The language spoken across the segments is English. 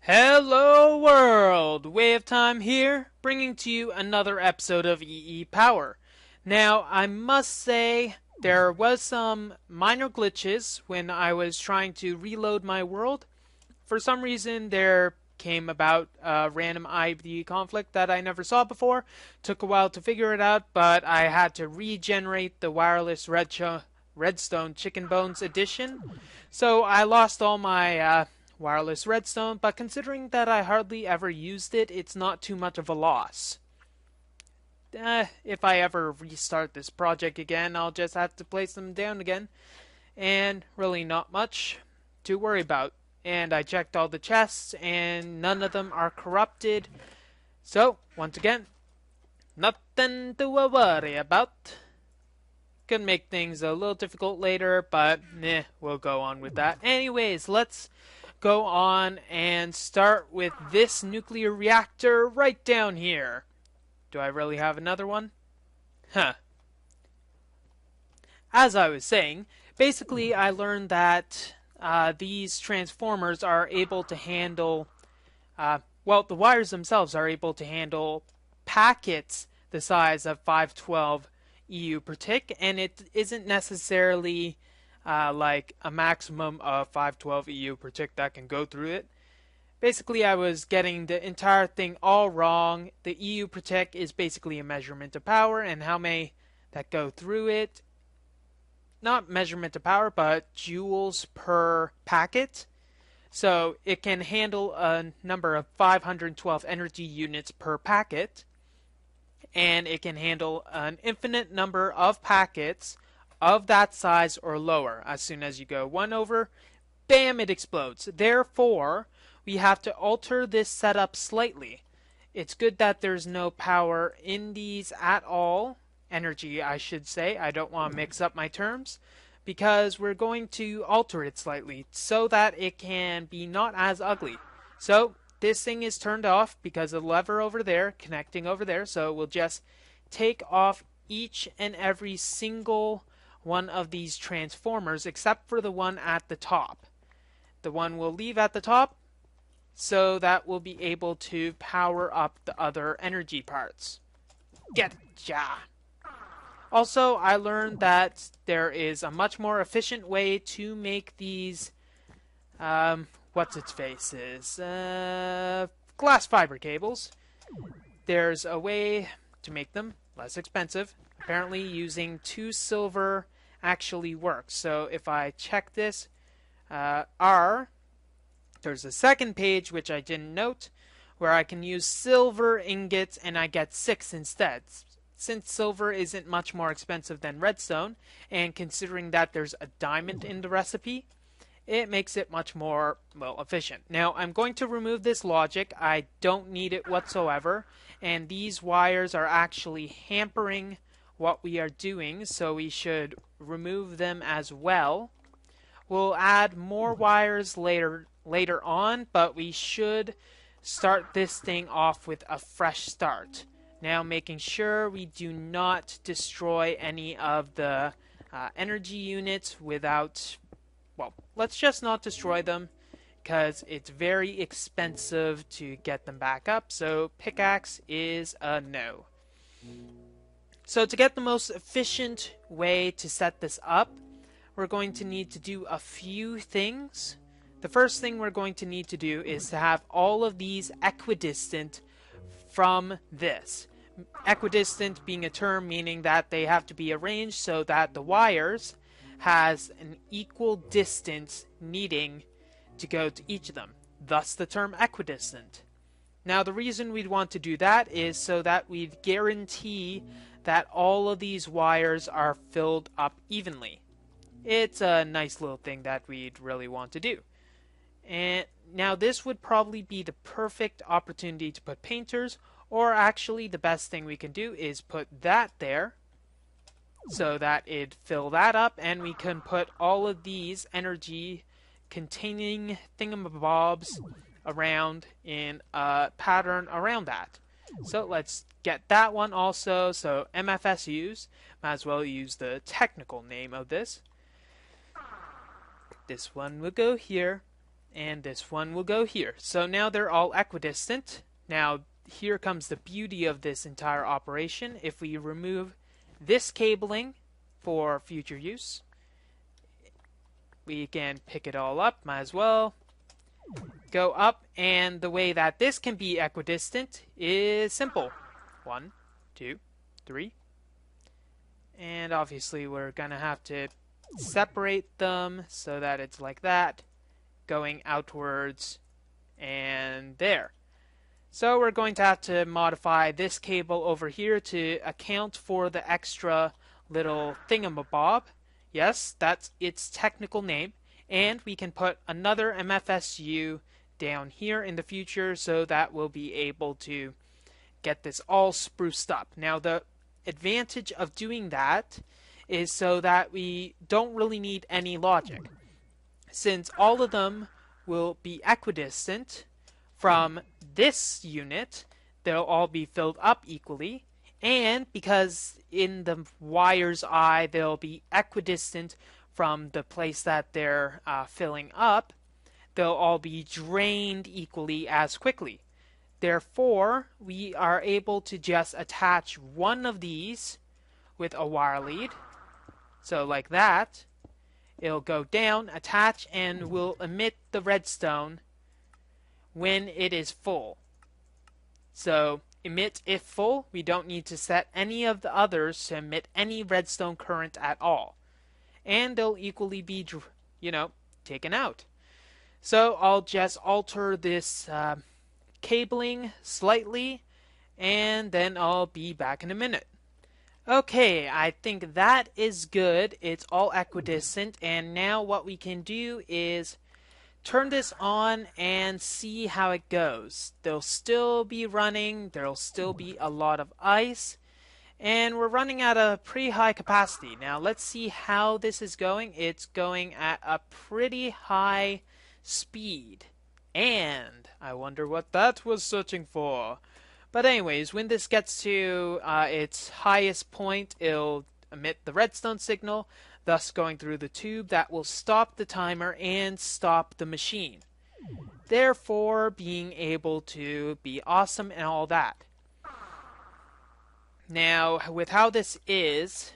Hello world! Way of Time here, bringing to you another episode of EEPower. Now, I must say, there was some minor glitches when I was trying to reload my world. For some reason, there came about a random ID conflict that I never saw before. Took a while to figure it out, but I had to regenerate the wireless redstone chicken bones edition. So I lost all my wireless redstone, but considering that I hardly ever used it, it's not too much of a loss. If I ever restart this project again, I'll just have to place them down again, and really not much to worry about. And I checked all the chests, and none of them are corrupted. So, once again, nothing to worry about. Could make things a little difficult later, but we'll go on with that. Anyways, let's go on and start with this nuclear reactor right down here. Do I really have another one? Huh. As I was saying, basically I learned that these transformers are able to handle, well, the wires themselves are able to handle packets the size of 512 EU per tick, and it isn't necessarily like a maximum of 512 EU per tick that can go through it. Basically, I was getting the entire thing all wrong. The EU per tick is basically a measurement of power, and how many that go through it. Not measurement of power, but joules per packet. So it can handle a number of 512 energy units per packet, and it can handle an infinite number of packets of that size or lower. As soon as you go one over, bam, it explodes. Therefore, we have to alter this setup slightly. It's good that there's no power in these at all. Energy, I should say. I don't want to mix up my terms, because we're going to alter it slightly so that it can be not as ugly. So this thing is turned off because of the lever over there, connecting over there. So we'll just take off each and every single one of these transformers except for the one at the top. The one we'll leave at the top, so that we'll be able to power up the other energy parts. Getcha! Also, I learned that there is a much more efficient way to make these, what's its faces? Glass fiber cables. There's a way to make them less expensive. Apparently, using 2 silver actually works. So if I check this, there's a second page which I didn't note, where I can use silver ingots and I get 6 instead. Since silver isn't much more expensive than redstone, and considering that there's a diamond in the recipe, it makes it much more, well, efficient. Now, I'm going to remove this logic. I don't need it whatsoever, and these wires are actually hampering what we are doing, so we should remove them as well. We'll add more wires later on, but we should start this thing off with a fresh start. Now, making sure we do not destroy any of the energy units without, well, let's just not destroy them, because it's very expensive to get them back up, so pickaxe is a no. So to get the most efficient way to set this up, we're going to need to do a few things. The first thing we're going to need to do is to have all of these equidistant from this. Equidistant being a term meaning that they have to be arranged so that the wires has an equal distance needing to go to each of them. Thus the term equidistant. Now the reason we'd want to do that is so that we'd guarantee that all of these wires are filled up evenly. It's a nice little thing that we'd really want to do. And now this would probably be the perfect opportunity to put painters, or actually the best thing we can do is put that there so that it'd fill that up, and we can put all of these energy containing thingamabobs around in a pattern around that. So let's get that one also. So MFSUs, might as well use the technical name of this. This one will go here, and this one will go here. So now they're all equidistant. Now here comes the beauty of this entire operation. If we remove this cabling for future use, we can pick it all up, might as well. Go up, and the way that this can be equidistant is simple. 1, 2, 3. And obviously we're going to have to separate them so that it's like that, going outwards and there. So we're going to have to modify this cable over here to account for the extra little thingamabob. Yes, that's its technical name. And we can put another MFSU down here in the future so that we'll be able to get this all spruced up. Now the advantage of doing that is so that we don't really need any logic. Since all of them will be equidistant from this unit, they'll all be filled up equally. And because in the wire's eye they'll be equidistant from the place that they're filling up, they'll all be drained equally as quickly. Therefore, we are able to just attach one of these with a wire lead. So like that, it'll go down, attach, and will emit the redstone when it is full. So emit if full. We don't need to set any of the others to emit any redstone current at all. And they'll equally be, taken out. So I'll just alter this cabling slightly, and then I'll be back in a minute. Okay, I think that is good. It's all equidistant, and now what we can do is turn this on and see how it goes. They'll still be running, there'll still be a lot of ice, and we're running at a pretty high capacity. Now let's see how this is going. It's going at a pretty high speed. And I wonder what that was searching for. But anyways, when this gets to its highest point, it'll emit the redstone signal, thus going through the tube that will stop the timer and stop the machine. Therefore, being able to be awesome and all that. Now, with how this is,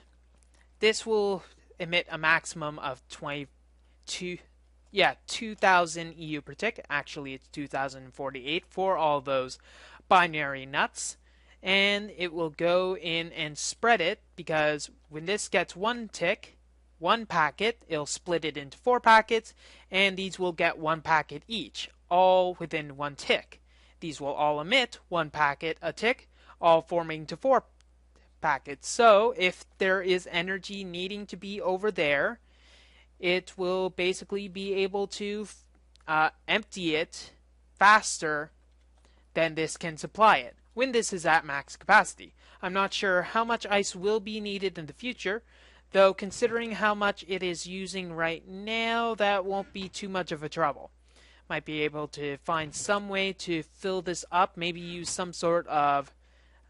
this will emit a maximum of 2,000 EU per tick. Actually, it's 2,048 for all those binary nuts. And it will go in and spread it, because when this gets one tick, one packet, it'll split it into 4 packets, and these will get 1 packet each, all within 1 tick. These will all emit 1 packet a tick, all forming to 4 packets. So if there is energy needing to be over there, it will basically be able to empty it faster than this can supply it when this is at max capacity. I'm not sure how much ice will be needed in the future, though considering how much it is using right now, that won't be too much of a trouble. Might be able to find some way to fill this up, maybe use some sort of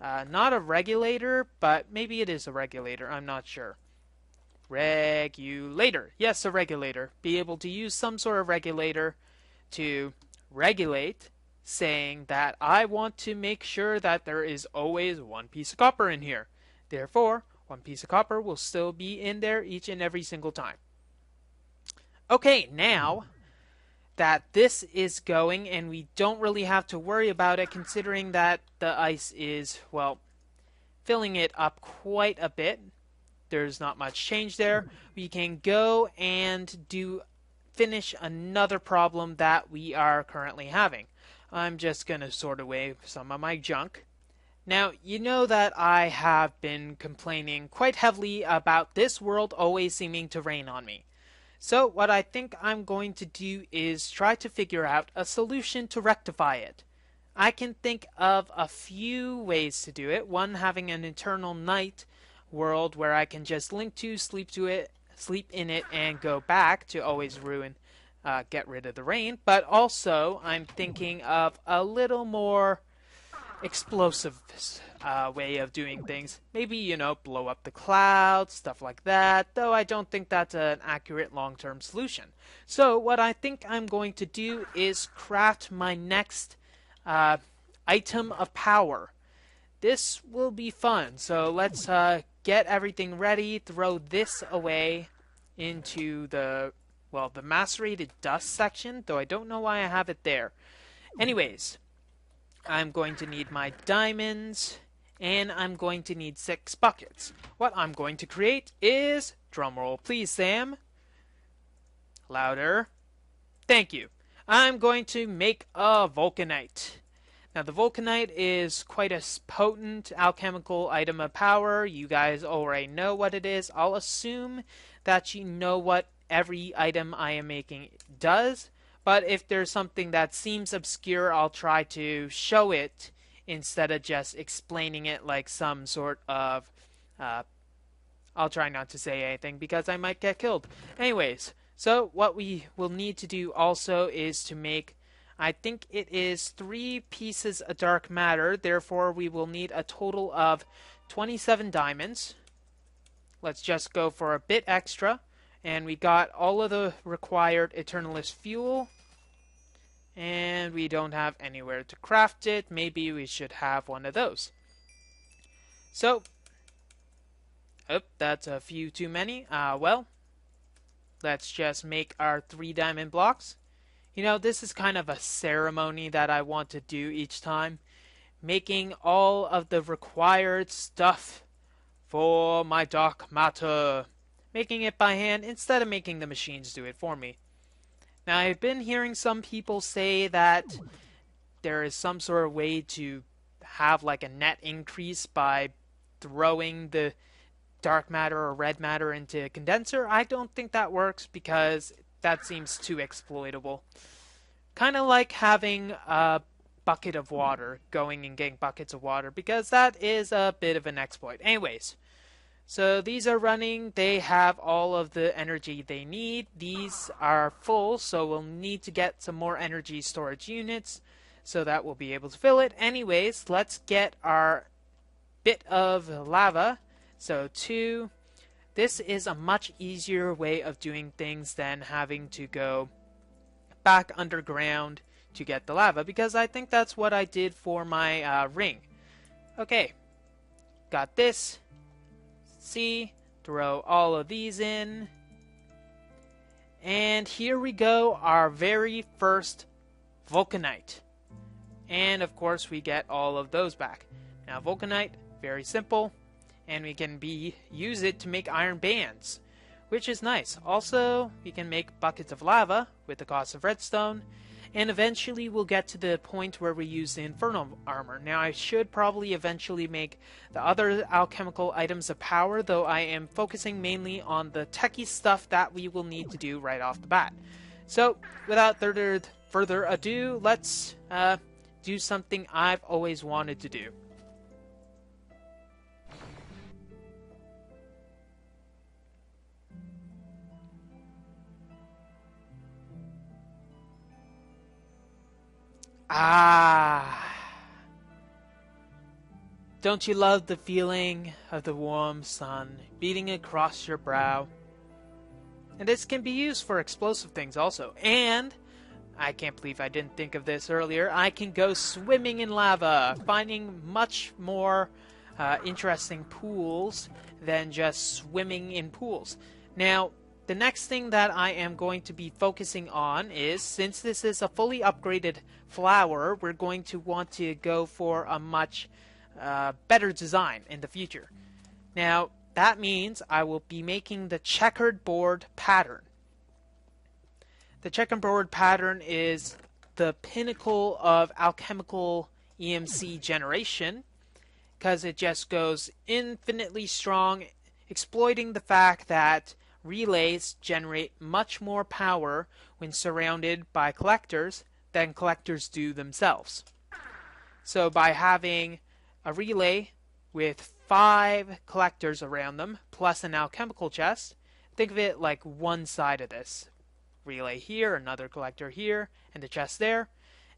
not a regulator, but maybe it is a regulator, I'm not sure. Regulator. Yes, a regulator. Be able to use some sort of regulator to regulate, saying that I want to make sure that there is always 1 piece of copper in here. Therefore, 1 piece of copper will still be in there each and every single time. Okay, now that this is going and we don't really have to worry about it, considering that the ice is, well, filling it up quite a bit. There's not much change there. We can go and finish another problem that we are currently having. I'm just going to sort away some of my junk. Now, you know that I have been complaining quite heavily about this world always seeming to rain on me. So what I think I'm going to do is try to figure out a solution to rectify it. I can think of a few ways to do it. One, having an eternal night world where I can just link to, sleep in it, and go back to always get rid of the rain. But also, I'm thinking of a little more explosive way of doing things. Maybe, you know, blow up the clouds, stuff like that, though I don't think that's an accurate long-term solution. So what I think I'm going to do is craft my next uh, item of power. This will be fun, so let's get everything ready, throw this away into the, well, the macerated dust section, though I don't know why I have it there. Anyways, I'm going to need my diamonds, and I'm going to need 6 buckets. What I'm going to create is, drumroll please Sam, louder, thank you. I'm going to make a vulcanite. Now the vulcanite is quite a potent alchemical item of power. You guys already know what it is. I'll assume that you know what every item I am making does. But if there's something that seems obscure, I'll try to show it instead of just explaining it like some sort of... I'll try not to say anything because I might get killed. Anyways, so what we will need to do also is to make... I think it is 3 pieces of dark matter, therefore we will need a total of 27 diamonds. Let's just go for a bit extra. And we got all of the required Eternalist fuel. And we don't have anywhere to craft it. Maybe we should have one of those. So, that's a few too many. Well, let's just make our 3 diamond blocks. You know, this is kind of a ceremony that I want to do each time. Making all of the required stuff for my dark matter. Making it by hand instead of making the machines do it for me. Now, I've been hearing some people say that there is some sort of way to have like a net increase by throwing the dark matter or red matter into a condenser. I don't think that works because that seems too exploitable. Kind of like having a bucket of water, going and getting buckets of water, because that is a bit of an exploit. Anyways, so these are running. They have all of the energy they need. These are full, so we'll need to get some more energy storage units so that we'll be able to fill it. Anyways, let's get our bit of lava. So 2. This is a much easier way of doing things than having to go back underground to get the lava, because I think that's what I did for my ring. Okay, got this. See, throw all of these in. And here we go, our very first vulcanite. And of course we get all of those back. Now vulcanite, very simple. And we can use it to make iron bands, which is nice. Also, we can make buckets of lava with the cost of redstone, and eventually we'll get to the point where we use the infernal armor. Now, I should probably eventually make the other alchemical items of power, though I am focusing mainly on the techie stuff that we will need to do right off the bat. So, without further ado, let's do something I've always wanted to do. Don't you love the feeling of the warm sun beating across your brow? And this can be used for explosive things also. And, I can't believe I didn't think of this earlier, I can go swimming in lava, finding much more interesting pools than just swimming in pools. Now, the next thing that I am going to be focusing on is, since this is a fully upgraded flower, we're going to want to go for a much better design in the future. Now, that means I will be making the checkered board pattern. The checkered board pattern is the pinnacle of alchemical EMC generation, because it just goes infinitely strong, exploiting the fact that relays generate much more power when surrounded by collectors than collectors do themselves. So by having a relay with 5 collectors around them, plus an alchemical chest, think of it like one side of this. Relay here, another collector here, and the chest there.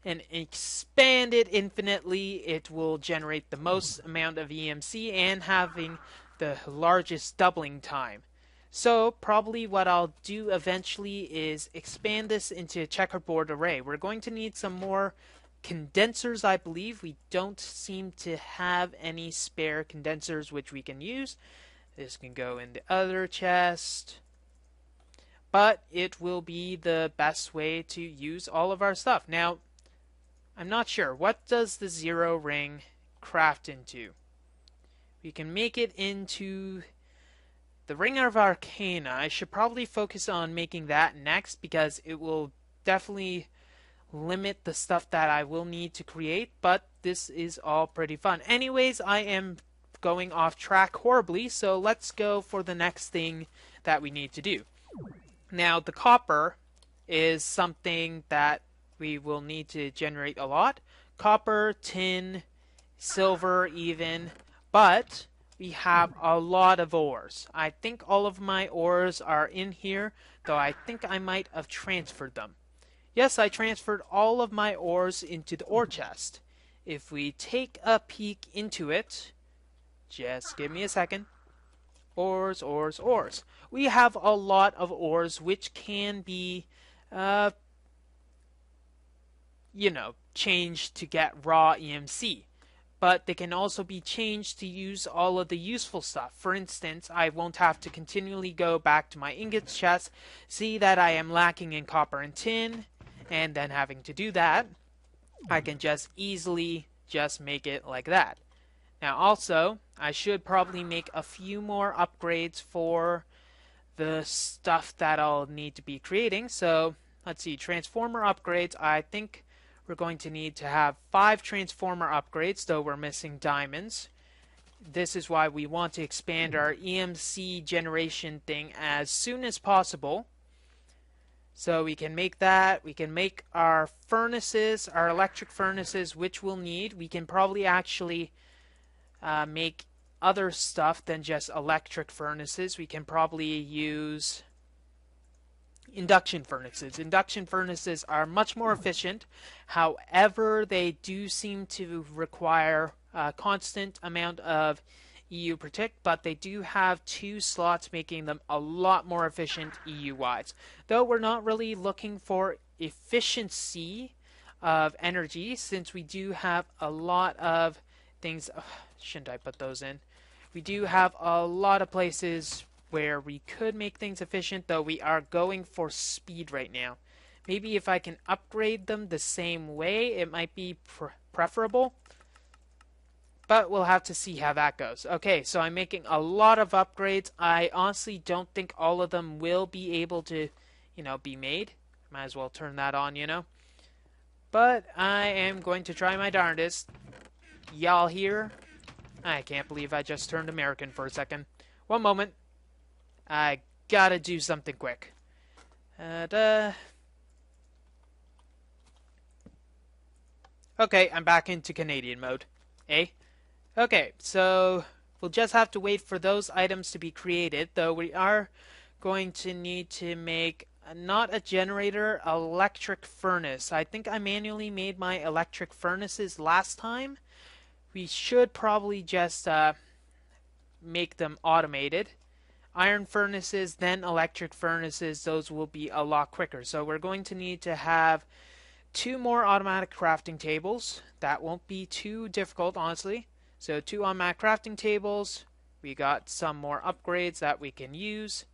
and expand it infinitely, it will generate the most amount of EMC and having the largest doubling time. So probably what I'll do eventually is expand this into a checkerboard array. We're going to need some more condensers, I believe. We don't seem to have any spare condensers which we can use. This can go in the other chest. But it will be the best way to use all of our stuff. Now, I'm not sure. What does the zero ring craft into? We can make it into the Ring of Arcana. I should probably focus on making that next because it will definitely limit the stuff that I will need to create, but this is all pretty fun. Anyways, I am going off track horribly, so let's go for the next thing that we need to do. Now, the copper is something that we will need to generate a lot. Copper, tin, silver even, but we have a lot of ores. I think all of my ores are in here, though I think I might have transferred them. Yes, I transferred all of my ores into the ore chest. If we take a peek into it, just give me a second. Ores, ores, ores. We have a lot of ores which can be, changed to get raw EMC. But they can also be changed to use all of the useful stuff. For instance, I won't have to continually go back to my ingots chest, see that I am lacking in copper and tin, and then having to do that. I can just easily just make it like that. Now also, I should probably make a few more upgrades for the stuff that I'll need to be creating. So, let's see, transformer upgrades. I think we're going to need to have 5 transformer upgrades, though we're missing diamonds. This is why we want to expand our EMC generation thing as soon as possible. So we can make that. We can make our furnaces, our electric furnaces, which we'll need. We can probably actually make other stuff than just electric furnaces. We can probably use induction furnaces. Induction furnaces are much more efficient. However, they do seem to require a constant amount of EU protect, but they do have 2 slots, making them a lot more efficient EU-wise. Though we're not really looking for efficiency of energy, since we do have a lot of things. Shouldn't I put those in? We do have a lot of places where we could make things efficient, though we are going for speed right now. Maybe if I can upgrade them the same way, it might be preferable. But we'll have to see how that goes. Okay, so I'm making a lot of upgrades. I honestly don't think all of them will be able to, be made. Might as well turn that on, But I am going to try my darndest. Y'all here? I can't believe I just turned American for a second. One moment. I gotta do something quick. Okay, I'm back into Canadian mode. Eh? Okay, so we'll just have to wait for those items to be created, though we are going to need to make not a generator, electric furnace. I think I manually made my electric furnaces last time. We should probably just make them automated. Iron furnaces, then electric furnaces, those will be a lot quicker. So we're going to need to have 2 more automatic crafting tables. That won't be too difficult, honestly. So 2 automatic crafting tables. We got some more upgrades that we can use.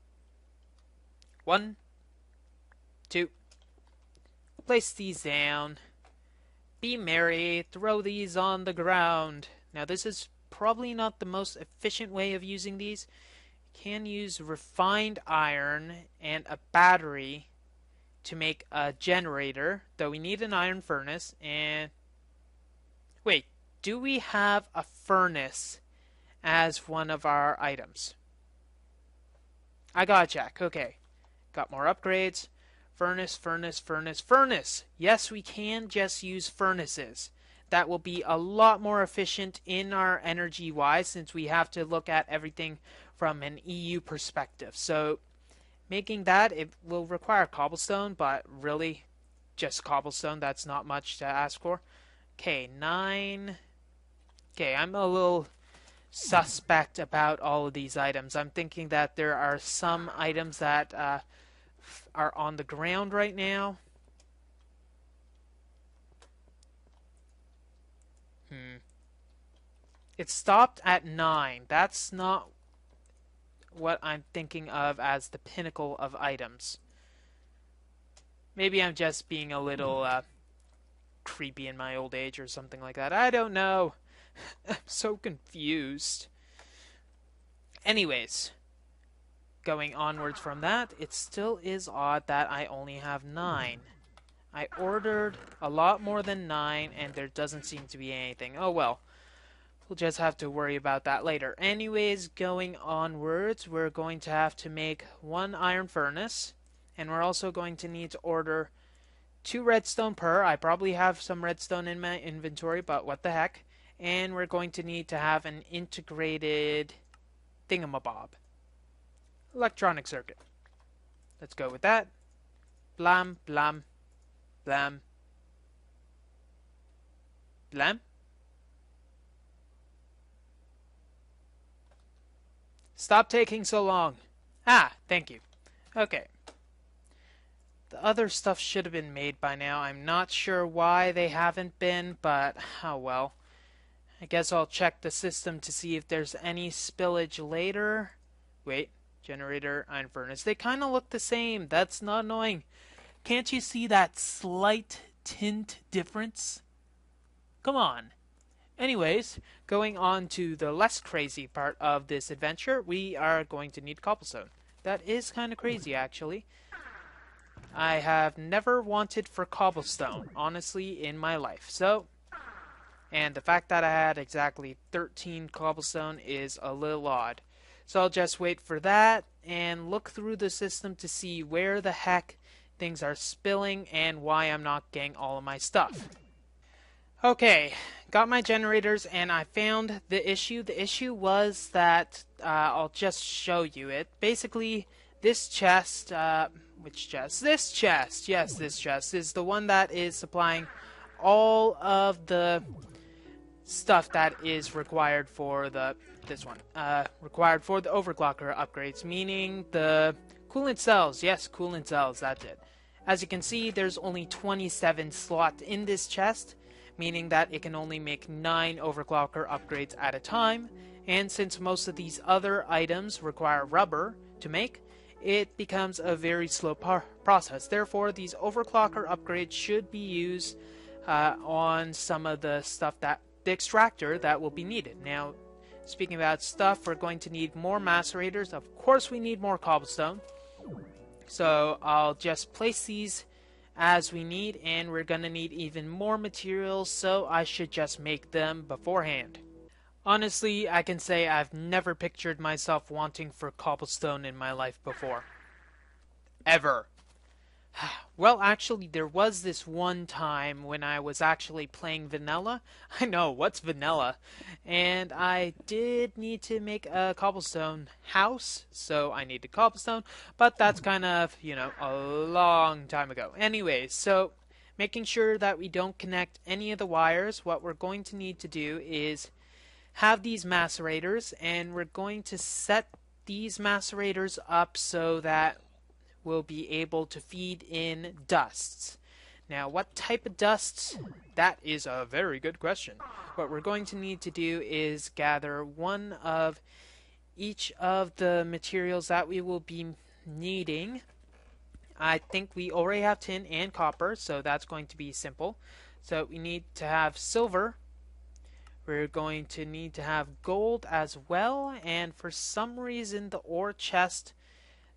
1, 2. Place these down. Be merry. Throw these on the ground. Now this is probably not the most efficient way of using these. Can use refined iron and a battery to make a generator, though we need an iron furnace. And wait, do we have a furnace as one of our items? I gotta check. Okay, got more upgrades. Furnace, furnace, furnace, furnace. Yes, we can just use furnaces. That will be a lot more efficient in our energy wise, since we have to look at everything from an EU perspective. So making that, it will require cobblestone, but really just cobblestone. That's not much to ask for. Okay, 9. Okay, I'm a little suspect about all of these items. I'm thinking that there are some items that are on the ground right now. It stopped at 9. That's not what I'm thinking of as the pinnacle of items. Maybe I'm just being a little creepy in my old age or something like that. I don't know. I'm so confused. Anyways, going onwards from that, it still is odd that I only have 9. I ordered a lot more than 9, and there doesn't seem to be anything. Oh well. We'll just have to worry about that later. Anyways, going onwards, we're going to have to make 1 iron furnace. And we're also going to need to order 2 redstone per. I probably have some redstone in my inventory, but what the heck. And we're going to need to have an integrated thingamabob. Electronic circuit. Let's go with that. Blam, blam, blam, blam. Stop taking so long. Ah, thank you. Okay. The other stuff should have been made by now. I'm not sure why they haven't been, but oh well. I guess I'll check the system to see if there's any spillage later. Wait, generator, iron furnace. They kind of look the same. That's not annoying. Can't you see that slight tint difference? Come on. Anyways, going on to the less crazy part of this adventure, we are going to need cobblestone. That is kind of crazy, actually. I have never wanted for cobblestone, honestly, in my life. And the fact that I had exactly 13 cobblestone is a little odd. So I'll just wait for that and look through the system to see where the heck things are spilling and why I'm not getting all of my stuff. Okay, got my generators and I found the issue. The issue was that, I'll just show you it. Basically, this chest, which chest? This chest! Yes, this chest is the one that is supplying all of the stuff that is required for this one. Required for the overclocker upgrades, meaning the coolant cells. Yes, coolant cells, that's it. As you can see, there's only 27 slots in this chest, meaning that it can only make 9 overclocker upgrades at a time, and since most of these other items require rubber to make, it becomes a very slow process. Therefore, these overclocker upgrades should be used on some of the stuff that the extractor that will be needed. Now, speaking about stuff, we're going to need more macerators. Of course, we need more cobblestone. So I'll just place these as we need, and we're gonna need even more materials, so I should just make them beforehand. Honestly, I can say I've never pictured myself wanting for cobblestone in my life before. Ever. Well, actually, there was this one time when I was actually playing vanilla. I know, what's vanilla? And I did need to make a cobblestone house, so I needed cobblestone, but that's kind of, you know, a long time ago. Anyways, so making sure that we don't connect any of the wires, what we're going to need to do is have these macerators, and we're going to set these macerators up so that we'll be able to feed in dusts. Now, what type of dusts? That is a very good question. What we're going to need to do is gather one of each of the materials that we will be needing. I think we already have tin and copper, so that's going to be simple. So we need to have silver. We're going to need to have gold as well, and for some reason the ore chest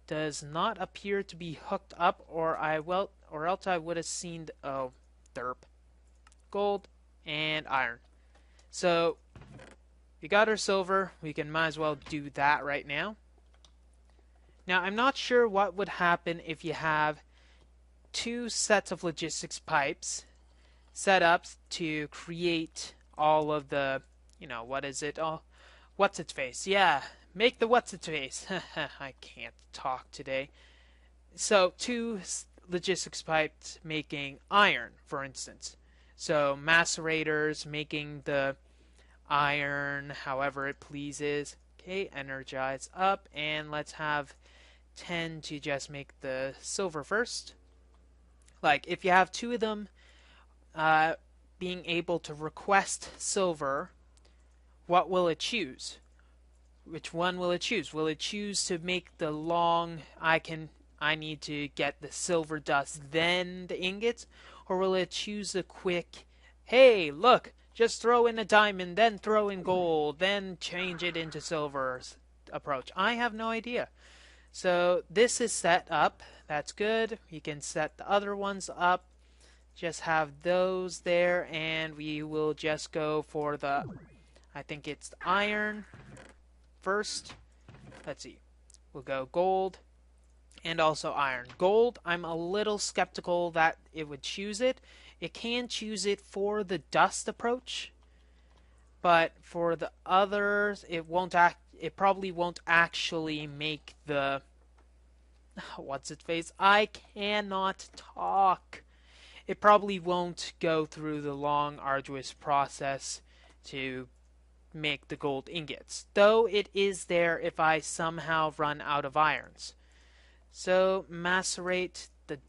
does not appear to be hooked up, or else I would have seen derp. Gold and iron. So we got our silver, we can might as well do that right now. Now I'm not sure what would happen if you have 2 sets of logistics pipes set up to create all of the, you know, what is it? Oh, what's its face? Yeah, make the what's its face. I can't talk today. So 2 logistics pipes making iron, for instance. So macerators making the iron however it pleases. Okay, energize up, and let's have 10 to just make the silver first. Like, if you have two of them uh, being able to request silver, what will it choose? Which one will it choose? Will it choose to make the long, I need to get the silver dust, then the ingots? Or will it choose the quick, hey, look, just throw in a diamond, then throw in gold, then change it into silver approach? I have no idea. So this is set up. That's good. We can set the other ones up. Just have those there, and we will just go for the, I think it's the iron first. Let's see. We'll go gold and also iron. Gold, I'm a little skeptical that it would choose it. It can choose it for the dust approach, but for the others, it probably won't actually make the what's its face? I cannot talk. It probably won't go through the long, arduous process to make the gold ingots, though it is there if I somehow run out of irons. So macerate the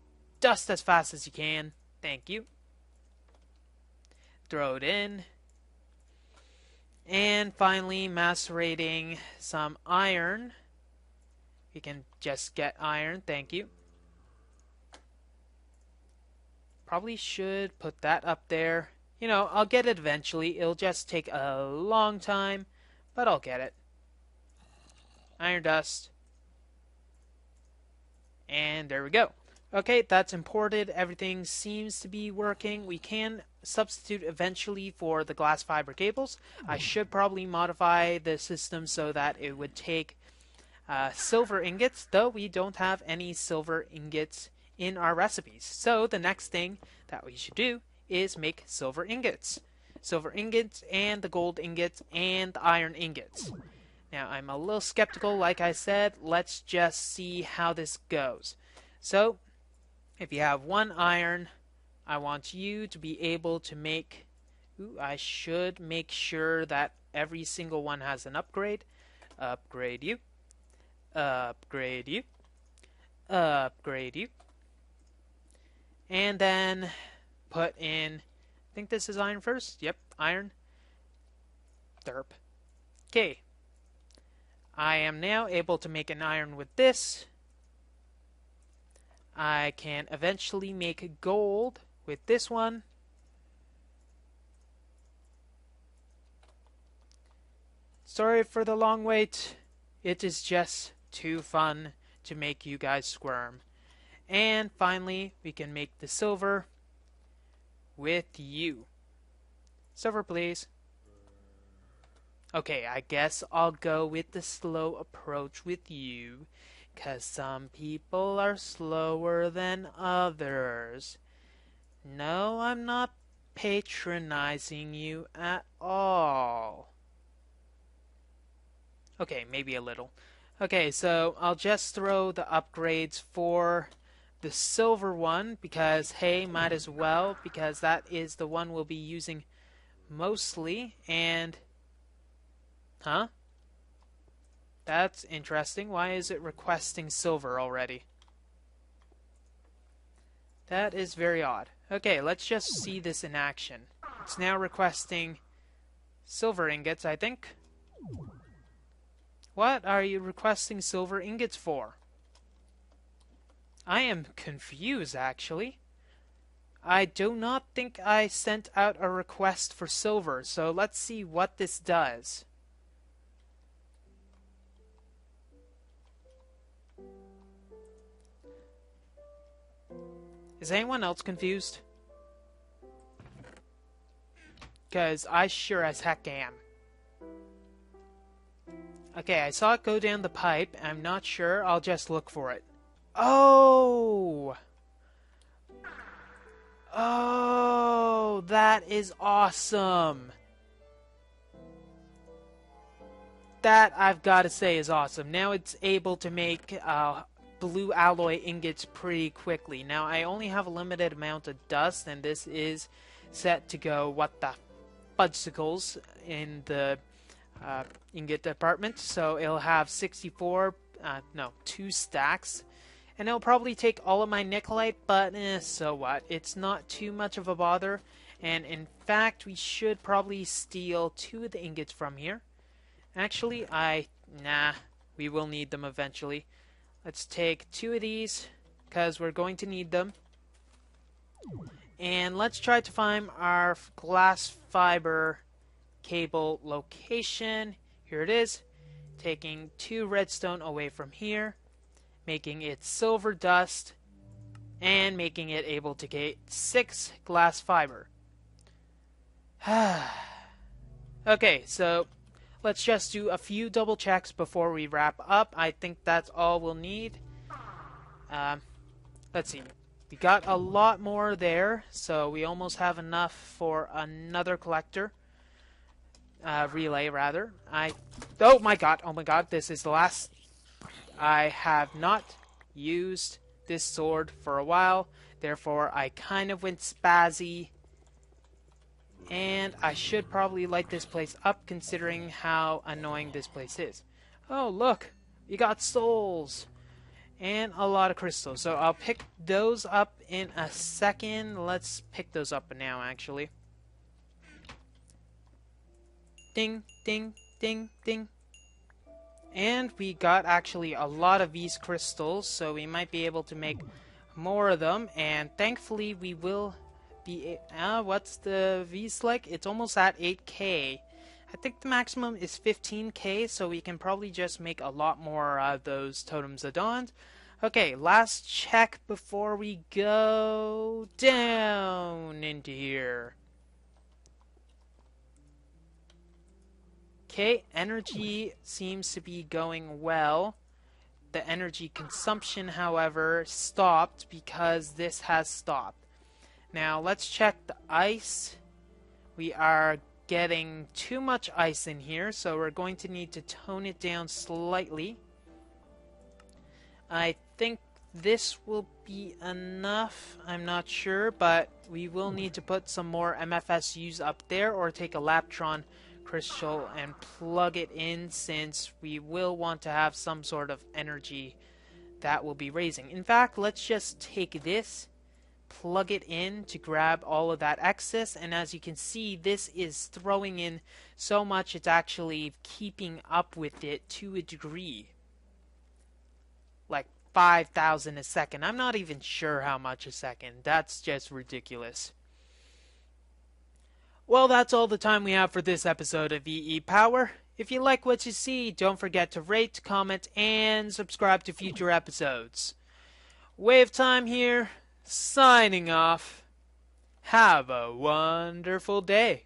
dust as fast as you can. Thank you. Throw it in. And finally, macerating some iron. You can just get iron. Thank you. Probably should put that up there. You know, I'll get it eventually. It'll just take a long time, but I'll get it. Iron dust. And there we go. Okay, that's imported. Everything seems to be working. We can substitute eventually for the glass fiber cables. I should probably modify the system so that it would take silver ingots, though we don't have any silver ingots in our recipes. So the next thing that we should do is make silver ingots. Silver ingots and the gold ingots and the iron ingots. Now I'm a little skeptical, like I said. Let's just see how this goes. So if you have one iron, I want you to be able to make... I should make sure that every single one has an upgrade. Upgrade you. Upgrade you. Upgrade you. And then put in... I think this is iron first. Yep, iron. Derp. Okay. I am now able to make an iron with this. I can eventually make gold with this one. Sorry for the long wait. It is just too fun to make you guys squirm. And finally, we can make the silver with you. Silver, please. Okay, I guess I'll go with the slow approach with you, 'cause some people are slower than others. No, I'm not patronizing you at all. Okay, maybe a little. Okay, so I'll just throw the upgrades for the silver one, because hey, might as well, because that is the one we'll be using mostly. And huh? That's interesting. Why is it requesting silver already? That is very odd. Okay, let's just see this in action. It's now requesting silver ingots, I think. What are you requesting silver ingots for? I am confused, actually. I do not think I sent out a request for silver, so let's see what this does. Is anyone else confused? Because I sure as heck am. Okay, I saw it go down the pipe. I'm not sure. I'll just look for it. Oh! Oh, that is awesome. That, I've got to say, is awesome. Now it's able to make blue alloy ingots pretty quickly. Now, I only have a limited amount of dust, and this is set to go what the fudgesicles in the ingot department. So it'll have 2 stacks. And it'll probably take all of my nickelite, but so what? It's not too much of a bother. And in fact, we should probably steal 2 of the ingots from here. Actually, we will need them eventually. Let's take 2 of these, because we're going to need them. And let's try to find our glass fiber cable location. Here it is. Taking 2 redstone away from here, making it silver dust, and making it able to get 6 glass fiber. Okay, so let's just do a few double checks before we wrap up. I think that's all we'll need. Let's see. We got a lot more there, so we almost have enough for another collector. Relay, rather. Oh my god, this is the last. I have not used this sword for a while, therefore I kind of went spazzy. And I should probably light this place up, considering how annoying this place is. Oh, look! We got souls! And a lot of crystals. So I'll pick those up in a second. Let's pick those up now, actually. Ding, ding, ding, ding. And we got actually a lot of these crystals, so we might be able to make more of them. And thankfully we will be... what's the V's like? It's almost at 8k. I think the maximum is 15k, so we can probably just make a lot more of those totems of dawn. Okay, last check before we go down into here. Okay, energy seems to be going well. The energy consumption, however, stopped because this has stopped. Now, let's check the ice. We are getting too much ice in here, so we're going to need to tone it down slightly. I think this will be enough. I'm not sure, but we will need to put some more MFSUs up there or take a Laptron crystal and plug it in, since we will want to have some sort of energy that will be raising. In fact, let's just take this, plug it in to grab all of that excess, and as you can see, this is throwing in so much it's actually keeping up with it to a degree. Like 5,000 a second. I'm not even sure how much a second. That's just ridiculous. Well, that's all the time we have for this episode of EEPower. If you like what you see, don't forget to rate, comment, and subscribe to future episodes. Wave Time here, signing off. Have a wonderful day.